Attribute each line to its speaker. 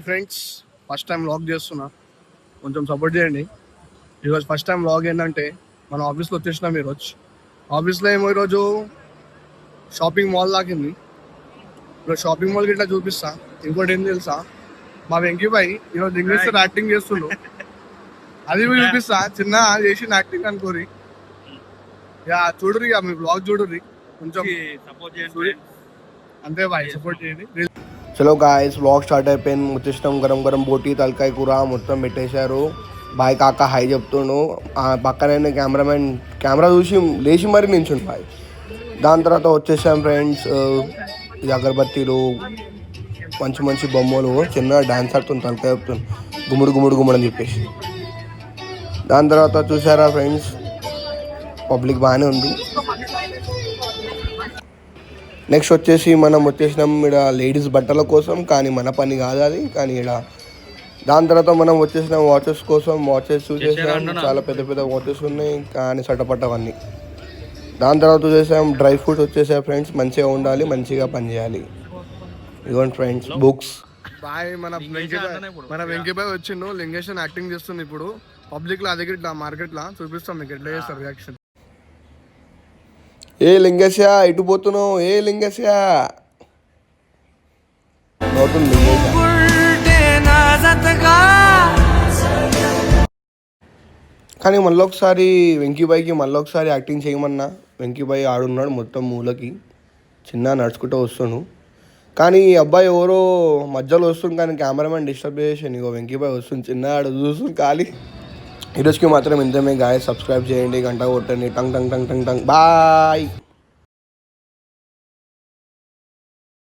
Speaker 1: Friends, first time vlog చేస్తున్నా, కొంచెం support చేయండి. ఈరోజు ఫస్ట్ టైం వ్లాగ్ ఏంటంటే మన ఆఫీస్లో వచ్చేసినాం. ఈరోజు ఆఫీస్లో ఏమో ఈరోజు షాపింగ్ మాల్ లాగింది. ఈరోజు షాపింగ్ మాల్ గిట్లా చూపిస్తా. ఇంకోటి ఏం తెలుసా, మా వెంకీ భాయ్ ఈరోజు ఇంగ్లీష్ యాక్టింగ్ చేస్తుండు, అది కూడా చూపిస్తా. చిన్న చేసిన యాక్టింగ్ అనుకోరి. యా చూడుర్రి, మీ వ్లాగ్ చూడుర్రి, కొంచెం
Speaker 2: సపోర్ట్ చేయండి.
Speaker 1: అంతే బాయ్, సపోర్ట్ చేయండి.
Speaker 3: చలో గాయస్, వ్లాగ్ స్టార్ట్ అయిపోయింది. వచ్చేసినాం. గరం గరం బోటి తలకాయ కూర మొత్తం పెట్టేశారు. బాయ్ కాక హై చెప్తుండు. పక్కనే కెమెరామెన్ కెమెరా చూసి లేచి మరీ నించుండు బాయ్. దాని తర్వాత వచ్చేసాం ఫ్రెండ్స్. ఇది అగరబత్తీలు, మంచి మంచి బొమ్మలు, చిన్న డాన్స్ ఆడుతుంది, తలకాయ చెప్తుంది గుమ్ముడు గుమ్ముడు గుమ్ముడు అని చెప్పేసి. దాని తర్వాత చూసారా ఫ్రెండ్స్, పబ్లిక్ బాగానే ఉంది. నెక్స్ట్ వచ్చేసి మనం వచ్చేసినాం ఇక్కడ లేడీస్ బట్టల కోసం, కానీ మన పని కాదు అది, కానీ ఇక్కడ. దాని తర్వాత మనం వచ్చేసినాం వాచెస్ కోసం. వాచెస్ చూసేసాం, చాలా పెద్ద పెద్ద వాచెస్ ఉన్నాయి, కానీ సటపట్టవన్నీ. దాని తర్వాత చూసేసాం డ్రై ఫ్రూట్స్ వచ్చేసాయి ఫ్రెండ్స్. మంచిగా ఉండాలి, మంచిగా పని చేయాలి. ఇదిగోండి ఫ్రెండ్స్, బుక్స్.
Speaker 1: బాయ్ మన వెంకీ బాయ్ వచ్చిండు, లింగేషన్ యాక్టింగ్ చేస్తుంది ఇప్పుడు పబ్లిక్ లో. అది ఇట్లా మార్కెట్ లా చూపిస్తాం మీకు ఎట్లా చేస్తారు రియాక్షన్.
Speaker 3: ఏ లింగేశా ఎటు పోతున్నావు? ఏ లింగేశా అవుతుంది. కానీ మళ్ళీ ఒకసారి వెంకీబాయికి మళ్ళీ ఒకసారి యాక్టింగ్ చేయమన్నా. వెంకీబాయి ఆడున్నాడు మొత్తం మూలకి, చిన్న నడుచుకుంటూ వస్తాను. కానీ ఈ అబ్బాయి ఎవరో మధ్యలో వస్తుంది, కానీ కెమెరామెన్ డిస్టర్బ్ చేసాను. ఇగో వెంకీబాయి వస్తుంది, చిన్న ఆడు చూస్తుంది ఖాళీ. ఈరోజుకి మాత్రం ఇంతమే గాయ. సబ్స్క్రైబ్ చేయండి, గంట కొట్టండి, టంగ్ టంగ్ టంగ్ టంగ్ టంగ్. బాయ్.